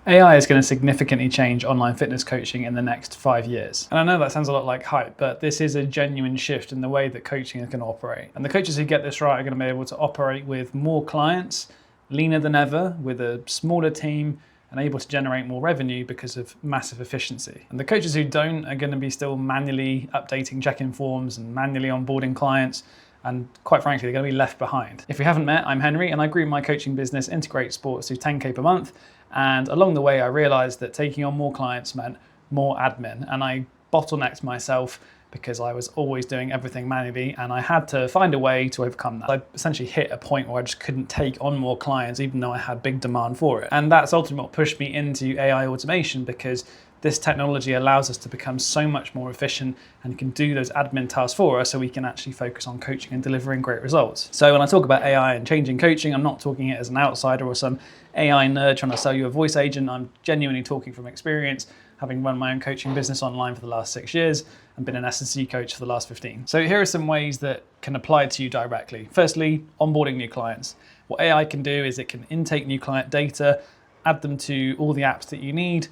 AI is going to significantly change online fitness coaching in the next 5 years. And I know that sounds a lot like hype, but this is a genuine shift in the way that coaching is going to operate. And the coaches who get this right are going to be able to operate with more clients, leaner than ever, with a smaller team, and able to generate more revenue because of massive efficiency. And the coaches who don't are going to be still manually updating check-in forms and manually onboarding clients, and quite frankly, they're going to be left behind. If you haven't met, I'm Henry, and I grew my coaching business Integrate Sports to 10K per month. And along the way, I realized that taking on more clients meant more admin, and I bottlenecked myself because I was always doing everything manually, and I had to find a way to overcome that. I essentially hit a point where I just couldn't take on more clients, even though I had big demand for it. And that's ultimately what pushed me into AI automation, because this technology allows us to become so much more efficient and can do those admin tasks for us, so we can actually focus on coaching and delivering great results. So when I talk about AI and changing coaching, I'm not talking it as an outsider or some AI nerd trying to sell you a voice agent. I'm genuinely talking from experience, having run my own coaching business online for the last 6 years and been an S&C coach for the last 15. So here are some ways that can apply to you directly. Firstly, onboarding new clients. What AI can do is it can intake new client data, add them to all the apps that you need,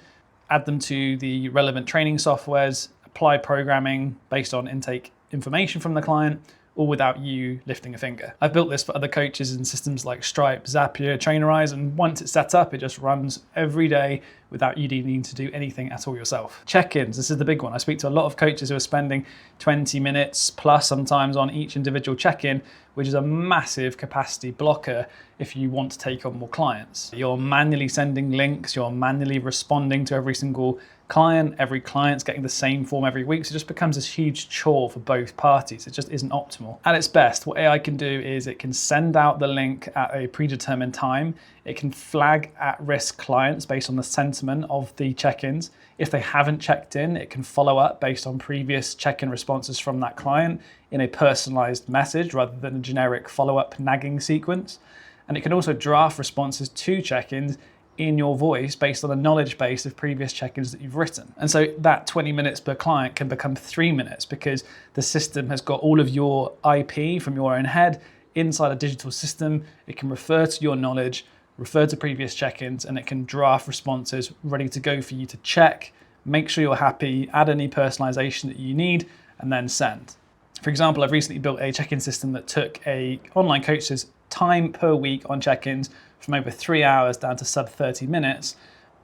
add them to the relevant training softwares, apply programming based on intake information from the client, all without you lifting a finger. I've built this for other coaches in systems like Stripe, Zapier, Trainerize, and once it's set up, it just runs every day without you needing to do anything at all yourself. Check-ins, this is the big one. I speak to a lot of coaches who are spending 20 minutes plus sometimes on each individual check-in, which is a massive capacity blocker if you want to take on more clients. You're manually sending links, you're manually responding to every single client, every client's getting the same form every week, so it just becomes this huge chore for both parties. It just isn't optimal. At its best, what AI can do is it can send out the link at a predetermined time. It can flag at-risk clients based on the sentiment of the check-ins. If they haven't checked in, it can follow up based on previous check-in responses from that client in a personalized message rather than a generic follow-up nagging sequence. And it can also draft responses to check-ins in your voice based on a knowledge base of previous check-ins that you've written. And so that 20 minutes per client can become 3 minutes because the system has got all of your IP from your own head inside a digital system. It can refer to your knowledge, refer to previous check-ins, and it can draft responses ready to go for you to check, make sure you're happy, add any personalization that you need, and then send. For example, I've recently built a check-in system that took a online coach's time per week on check-ins from over 3 hours down to sub 30 minutes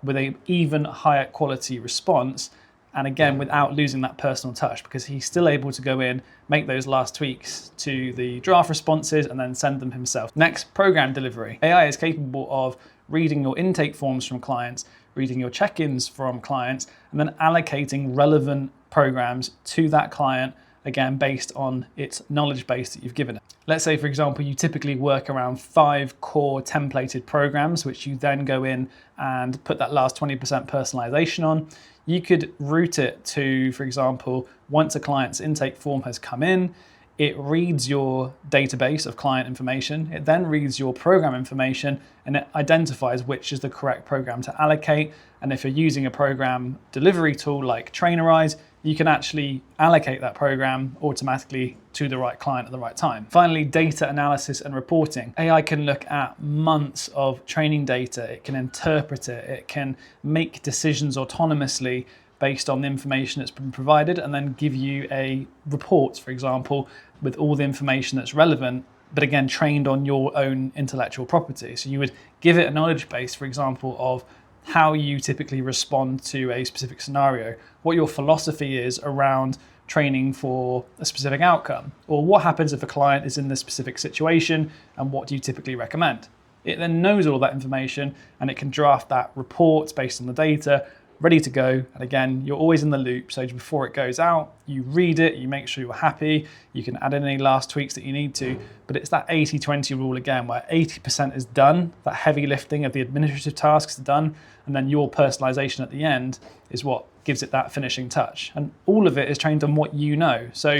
with an even higher quality response. And again, without losing that personal touch, because he's still able to go in, make those last tweaks to the draft responses and then send them himself. Next, program delivery. AI is capable of reading your intake forms from clients, reading your check-ins from clients, and then allocating relevant programs to that client, again, based on its knowledge base that you've given it. Let's say, for example, you typically work around 5 core templated programs, which you then go in and put that last 20% personalization on. You could route it to, for example, once a client's intake form has come in, it reads your database of client information, it then reads your program information, and it identifies which is the correct program to allocate. And if you're using a program delivery tool like Trainerize, you can actually allocate that program automatically to the right client at the right time. Finally, data analysis and reporting. AI can look at months of training data, it can interpret it, it can make decisions autonomously based on the information that's been provided, and then give you a report, for example, with all the information that's relevant, but again, trained on your own intellectual property. So you would give it a knowledge base, for example, of how you typically respond to a specific scenario, what your philosophy is around training for a specific outcome, or what happens if a client is in this specific situation and what do you typically recommend. It then knows all that information and it can draft that report based on the data, ready to go. And again, you're always in the loop. So before it goes out, you read it, you make sure you're happy, you can add in any last tweaks that you need to, but it's that 80-20 rule again, where 80% is done, that heavy lifting of the administrative tasks are done, and then your personalization at the end is what gives it that finishing touch. And all of it is trained on what you know. So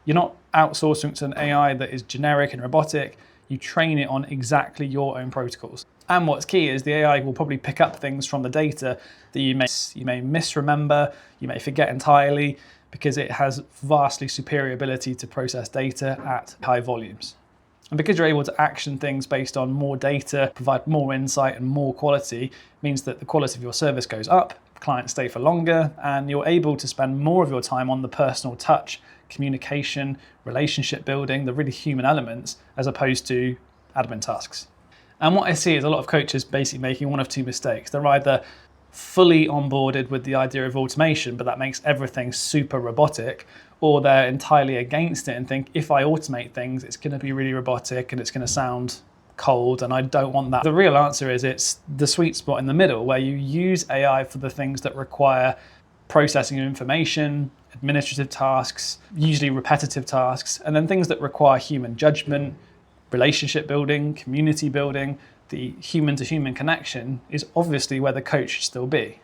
you're not outsourcing to an AI that is generic and robotic, you train it on exactly your own protocols. And what's key is the AI will probably pick up things from the data that you may misremember, you may forget entirely, because it has vastly superior ability to process data at high volumes. And because you're able to action things based on more data, provide more insight and more quality, means that the quality of your service goes up, clients stay for longer, and you're able to spend more of your time on the personal touch, communication, relationship building, the really human elements, as opposed to admin tasks. And what I see is a lot of coaches basically making one of two mistakes. They're either fully onboarded with the idea of automation, but that makes everything super robotic, or they're entirely against it and think if I automate things, it's going to be really robotic and it's going to sound cold, and I don't want that. The real answer is it's the sweet spot in the middle where you use AI for the things that require processing of information, administrative tasks, usually repetitive tasks, and then things that require human judgment, relationship building, community building. The human-to-human connection is obviously where the coach should still be.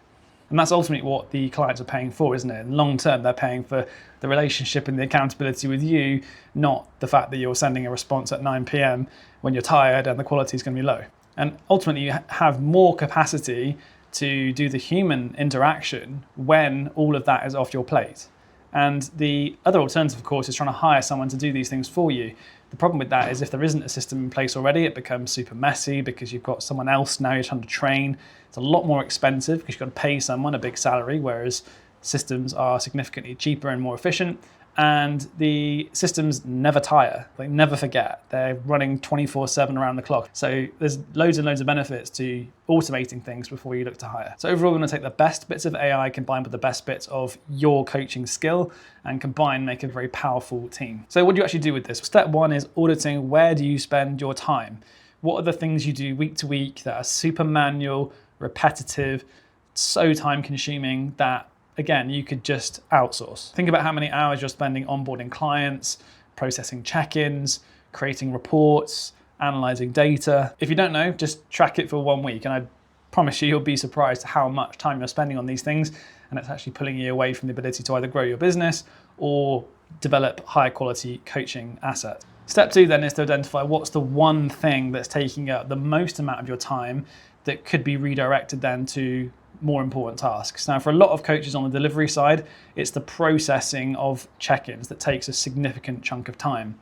And that's ultimately what the clients are paying for, isn't it? In long term, they're paying for the relationship and the accountability with you, not the fact that you're sending a response at 9 p.m. when you're tired and the quality is going to be low. And ultimately, you have more capacity to do the human interaction when all of that is off your plate. And the other alternative, of course, is trying to hire someone to do these things for you. The problem with that is if there isn't a system in place already, it becomes super messy because you've got someone else now you're trying to train. It's a lot more expensive because you've got to pay someone a big salary, whereas systems are significantly cheaper and more efficient. And the systems never tire, they never forget. They're running 24/7 around the clock. So there's loads and loads of benefits to automating things before you look to hire. So overall, we're going to take the best bits of AI combined with the best bits of your coaching skill and combine, make a very powerful team. So what do you actually do with this? Step one is auditing. Where do you spend your time? What are the things you do week to week that are super manual, repetitive, so time consuming that again, you could just outsource. Think about how many hours you're spending onboarding clients, processing check-ins, creating reports, analyzing data. If you don't know, just track it for 1 week. And I promise you, you'll be surprised how much time you're spending on these things. And it's actually pulling you away from the ability to either grow your business or develop high quality coaching assets. Step two then is to identify what's the one thing that's taking up the most amount of your time that could be redirected then to more important tasks. Now, for a lot of coaches on the delivery side, it's the processing of check-ins that takes a significant chunk of time.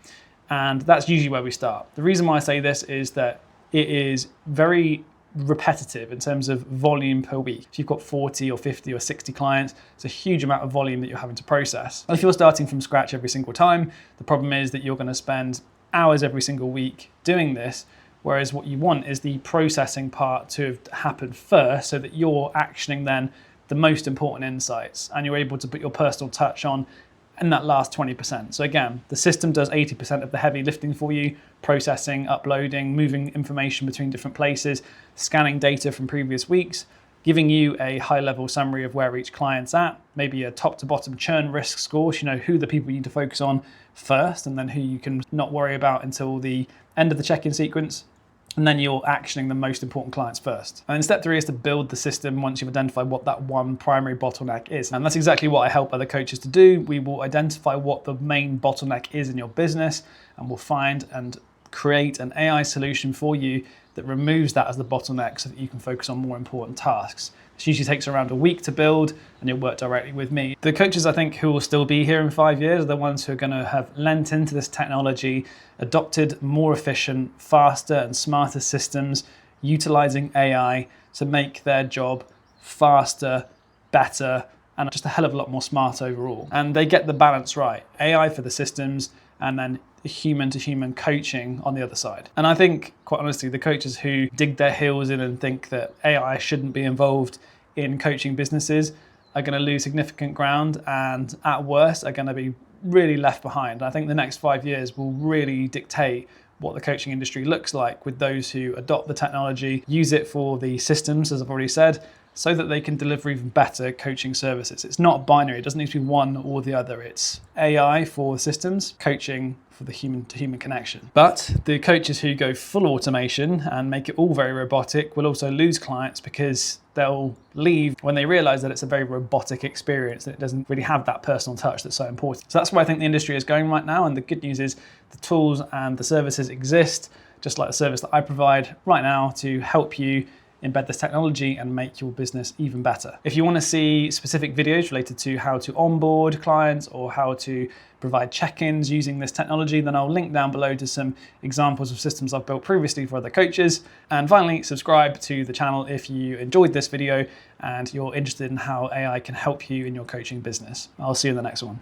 And that's usually where we start. The reason why I say this is that it is very repetitive in terms of volume per week. If you've got 40 or 50 or 60 clients, it's a huge amount of volume that you're having to process. If you're starting from scratch every single time, the problem is that you're going to spend hours every single week doing this. Whereas what you want is the processing part to have happened first so that you're actioning then the most important insights and you're able to put your personal touch on in that last 20%. So again, the system does 80% of the heavy lifting for you, processing, uploading, moving information between different places, scanning data from previous weeks, giving you a high-level summary of where each client's at, maybe a top-to-bottom churn risk score, so you know who the people you need to focus on first and then who you can not worry about until the end of the check-in sequence. And then you're actioning the most important clients first. And then step three is to build the system once you've identified what that one primary bottleneck is. And that's exactly what I help other coaches to do. We will identify what the main bottleneck is in your business, and we'll find and create an AI solution for you that removes that as the bottleneck so that you can focus on more important tasks. This usually takes around a week to build, and you'll work directly with me. The coaches I think who will still be here in 5 years are the ones who are going to have lent into this technology, adopted more efficient, faster and smarter systems, utilizing AI to make their job faster, better, and just a hell of a lot more smart overall. And they get the balance right. AI for the systems and then human-to-human coaching on the other side. And I think, quite honestly, the coaches who dig their heels in and think that AI shouldn't be involved in coaching businesses are going to lose significant ground and at worst are going to be really left behind. I think the next 5 years will really dictate what the coaching industry looks like with those who adopt the technology, use it for the systems, as I've already said, so that they can deliver even better coaching services. It's not binary, it doesn't need to be one or the other. It's AI for systems, coaching for the human-to-human connection. But the coaches who go full automation and make it all very robotic will also lose clients because they'll leave when they realize that it's a very robotic experience, that it doesn't really have that personal touch that's so important. So that's where I think the industry is going right now. And the good news is the tools and the services exist, just like the service that I provide right now, to help you embed this technology and make your business even better. If you want to see specific videos related to how to onboard clients or how to provide check-ins using this technology, then I'll link down below to some examples of systems I've built previously for other coaches. And finally, subscribe to the channel if you enjoyed this video and you're interested in how AI can help you in your coaching business. I'll see you in the next one.